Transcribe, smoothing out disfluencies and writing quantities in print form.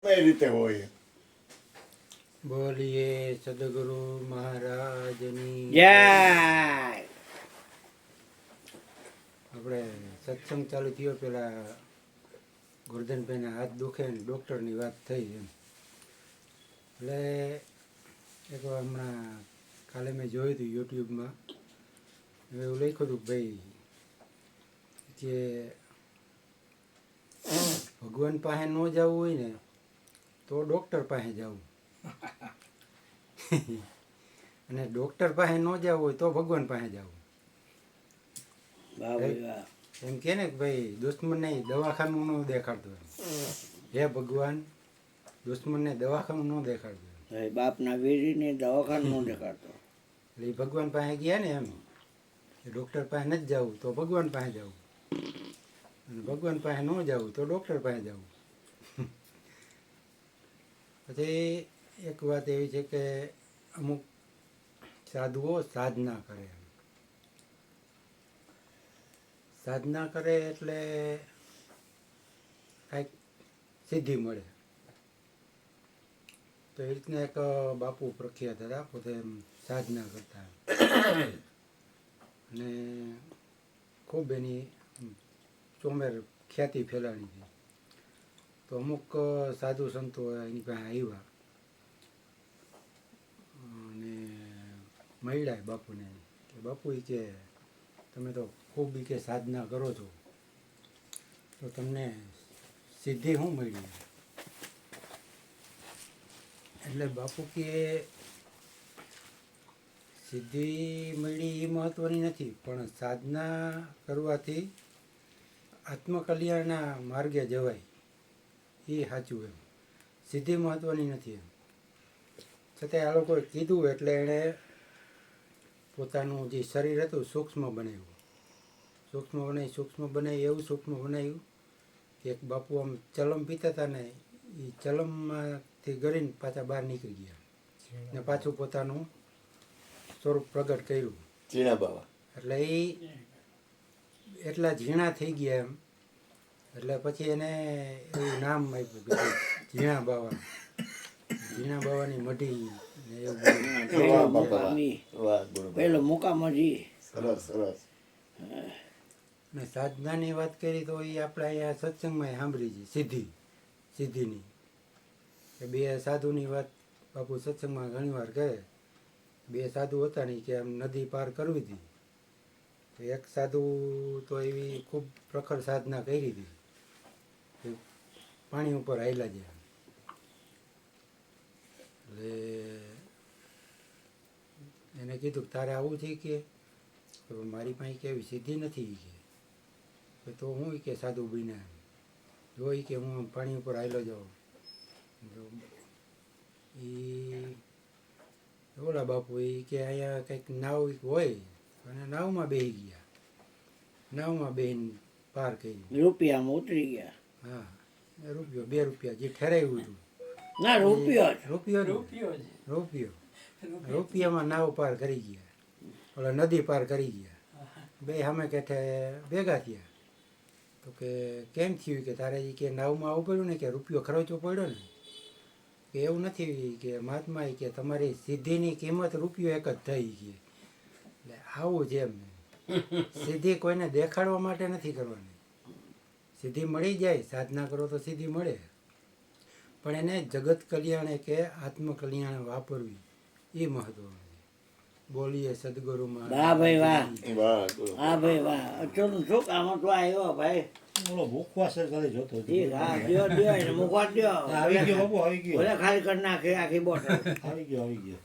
કઈ રીતે હોય. બોલીએ સદગુરુ મહારાજની જય. આપણે સત્સંગ ચાલુ થયો પેલા ગોરધનભાઈના હાથ દુખે ને ડૉક્ટરની વાત થઈ એમ એટલે એક વાર હમણાં કાલે મેં જોયું હતું યુટ્યુબમાં એવું લખ્યું હતું ભાઈ કે ભગવાન પાસે ન જવું હોય ને તો ડૉક્ટર પાસે જવું અને ડૉક્ટર પાસે ન જવું હોય તો ભગવાન પાસે જવું. એમ કે ને કે ભાઈ દુશ્મનને દવાખાનું ન દેખાડતો હે ભગવાન દુશ્મનને દવાખાનું ન દેખાડતો બાપના વીરીને દવાખાનું ન દેખાડતો એટલે એ ભગવાન પાસે ગયા ને એમ ડૉક્ટર પાસે નથી જવું તો ભગવાન પાસે જવું અને ભગવાન પાસે ન જવું તો ડૉક્ટર પાસે જવું. પછી એક વાત એવી છે કે અમુક સાધુઓ સાધના કરે સાધના કરે એટલે કાંઈક સિદ્ધિ મળે. તો એ રીતના એક બાપુ પ્રખ્યાત હતા પોતે એમ સાધના કરતા અને ખૂબ એની ચોમેર ખ્યાતિ ફેલાણી હતી. તો અમુક સાધુ સંતો એની પાસે આવ્યા અને મળ્યા બાપુને કે બાપુ એ કે તમે તો ખૂબ કે સાધના કરો છો તો તમને સિદ્ધિ શું મળી? એટલે બાપુ કે સિદ્ધિ મળી એ મહત્ત્વની નથી પણ સાધના કરવાથી આત્મકલ્યાણના માર્ગે જવાય એ સાચું એમ સિદ્ધિ મહત્ત્વની નથી એમ. છતાંય આ લોકોએ કીધું એટલે એણે પોતાનું જે શરીર હતું સૂક્ષ્મ બનાવ્યું સૂક્ષ્મ બનાવી એવું સૂક્ષ્મ બનાવ્યું કે એક બાપુ આમ ચલમ પીતા હતા ને એ ચલમમાંથી ગળીને પાછા બહાર નીકળી ગયા ને પાછું પોતાનું સ્વરૂપ પ્રગટ કર્યું ઝીણા બાવા એટલે એ એટલા ઝીણા થઈ ગયા એમ એટલે પછી એને એવું નામ આપ્યું કે ઝીણા બાવાની મઢી ને એવું પેલો મુકામજી સરસ સરસ. ને સાધનાની વાત કરી તો એ આપણે અહીંયા સત્સંગમાં સાંભળી છે સિદ્ધિની કે બે સાધુની વાત બાપુ સત્સંગમાં ઘણીવાર કહે. બે સાધુ હતા નહીં કે આમ નદી પાર કરવી હતી તો એક સાધુ તો એવી ખૂબ પ્રખર સાધના કરી હતી કે પાણી ઉપર હાલ્યા ગયા એટલે એને કીધું કે તારે આવું છે કે મારી પાસે કેવી સિદ્ધિ નથી કે તો હું કે સાધુ બન્યા જોઈ કે હું પાણી ઉપર હાલ્યો જાઉં એ ઓલા બાપુ એ કે અહીંયા કંઈક નાવ હોય અને નાવમાં બેસી ગયા નાવમાં બેહીને પાર કરી રૂપિયામાં ઉતરી ગયા. હા રૂપિયો 2 રૂપિયા જે ઠેરાયું હતું ના રૂપિયો રૂપિયામાં નાવ પાર કરી ગયા ઓલા નદી પાર કરી ગયા બે સામે કાંઠે ભેગા થયા તો કે કેમ થયું કે તારે કે નાવમાં આવવું પડ્યું ને કે રૂપિયો ખર્ચવો પડ્યો ને કે એવું નથી કે મહાત્મા કે તમારી સિદ્ધિની કિંમત રૂપિયો એક જ થઈ ગઈ એટલે આવું છે એમ સિદ્ધિ કોઈને દેખાડવા માટે નથી કરવાની. સિદ્ધિ મળી જાય સાધના કરો તો સિદ્ધિ મળે પણ એને જગત કલ્યાણે કે આત્મકલ્યાણે વાપરવી એ મહત્વનું છે. બોલીએ સદગુરુમાં વાહ ભાઈ વાહ વાહ હા ભાઈ વાહ ચલો શું કામ તો આવ્યો ભાઈ ઓલો મુખવાસ ખાલી જોતો હતો. હા દ્યો એને મૂકવા દ્યો આવી ગયો બાપુ આવી ગયો ભલે ખાલી કરી નાખે આખી બોટલ આવી ગયો